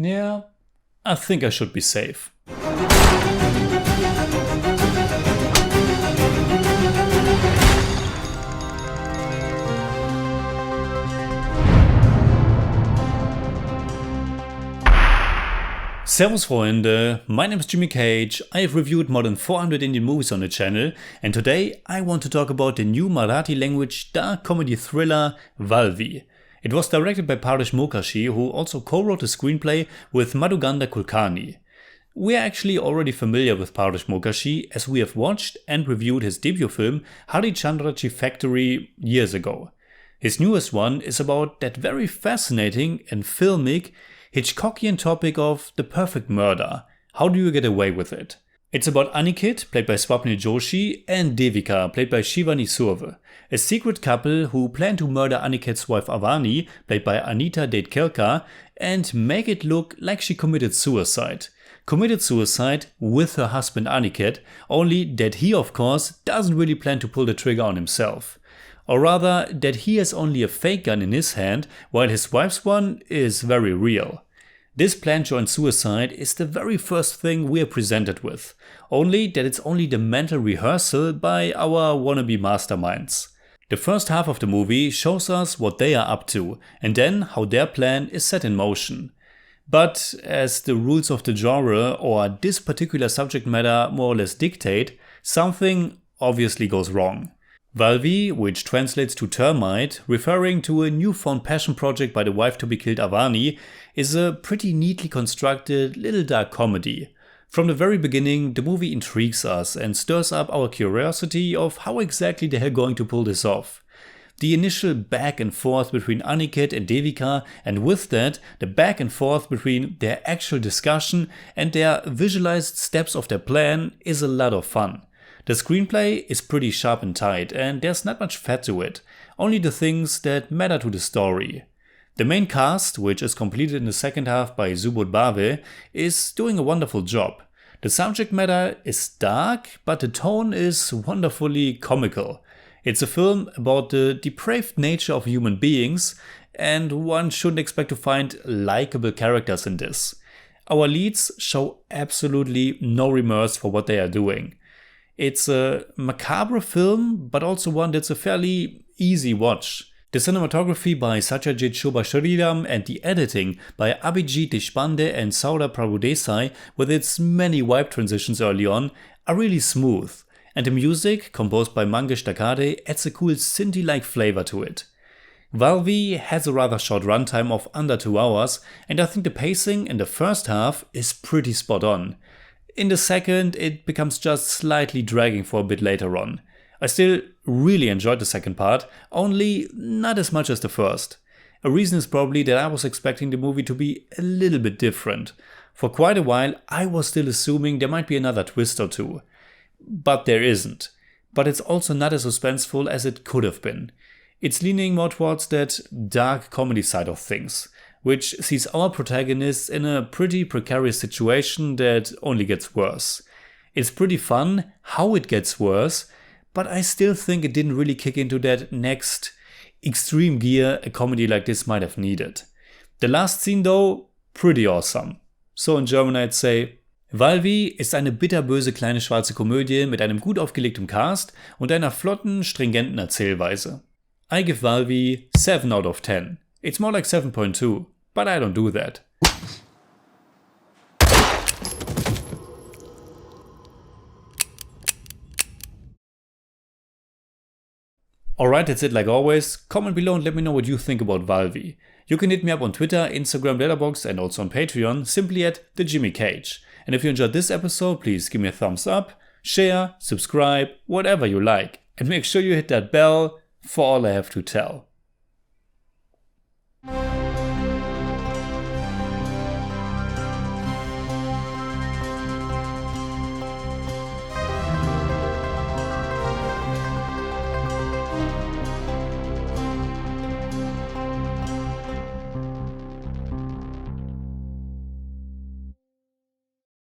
Yeah, I think I should be safe. Servus Freunde, my name is Jimmy Cage. I have reviewed more than 400 Indian movies on the channel, and today I want to talk about the new Marathi language dark comedy thriller Vaalvi. It was directed by Paresh Mokashi, who also co-wrote the screenplay with Madhuganda Kulkarni. We are actually already familiar with Paresh Mokashi as we have watched and reviewed his debut film Harichandraji Factory years ago. His newest one is about that very fascinating and filmic Hitchcockian topic of the perfect murder. How do you get away with it? It's about Aniket, played by Swapnil Joshi, and Devika, played by Shivani Surve, a secret couple who plan to murder Aniket's wife Avani, played by Anita Date-Kelkar, and make it look like she committed suicide. Committed suicide with her husband Aniket, only that he of course doesn't really plan to pull the trigger on himself. Or rather, that he has only a fake gun in his hand, while his wife's one is very real. This planned joint suicide is the very first thing we are presented with, only that it's only the mental rehearsal by our wannabe masterminds. The first half of the movie shows us what they are up to, and then how their plan is set in motion. But as the rules of the genre or this particular subject matter more or less dictate, something obviously goes wrong. Vaalvi, which translates to termite, referring to a newfound passion project by the wife-to-be-killed Avani, is a pretty neatly constructed little dark comedy. From the very beginning, the movie intrigues us and stirs up our curiosity of how exactly they are going to pull this off. The initial back and forth between Aniket and Devika, and with that, the back and forth between their actual discussion and their visualized steps of their plan is a lot of fun. The screenplay is pretty sharp and tight, and there's not much fat to it, only the things that matter to the story. The main cast, which is completed in the second half by Subodh Bave, is doing a wonderful job. The subject matter is dark, but the tone is wonderfully comical. It's a film about the depraved nature of human beings, and one shouldn't expect to find likable characters in this. Our leads show absolutely no remorse for what they are doing. It's a macabre film, but also one that's a fairly easy watch. The cinematography by Satyajit Shobhashriram and the editing by Abhijit Deshpande and Saurabh Prabhudesai, with its many wipe transitions early on, are really smooth. And the music, composed by Mangesh Dakade, adds a cool synthy-like flavor to it. Vaalvi has a rather short runtime of under 2 hours, and I think the pacing in the first half is pretty spot on. In the second, it becomes just slightly dragging for a bit later on. I still really enjoyed the second part, only not as much as the first. A reason is probably that I was expecting the movie to be a little bit different. For quite a while, I was still assuming there might be another twist or two. But there isn't. But it's also not as suspenseful as it could have been. It's leaning more towards that dark comedy side of things, which sees our protagonists in a pretty precarious situation that only gets worse. It's pretty fun how it gets worse, but I still think it didn't really kick into that next extreme gear a comedy like this might have needed. The last scene though, pretty awesome. So in German I'd say, Vaalvi ist eine bitterböse kleine schwarze Komödie mit einem gut aufgelegtem Cast und einer flotten, stringenten Erzählweise. I give Vaalvi 7 out of 10. It's more like 7.2, but I don't do that. Alright, that's it like always. Comment below and let me know what you think about Vaalvi. You can hit me up on Twitter, Instagram, Letterboxd and also on Patreon, simply at the Jimmy Cage. And if you enjoyed this episode, please give me a thumbs up, share, subscribe, whatever you like. And make sure you hit that bell for all I have to tell.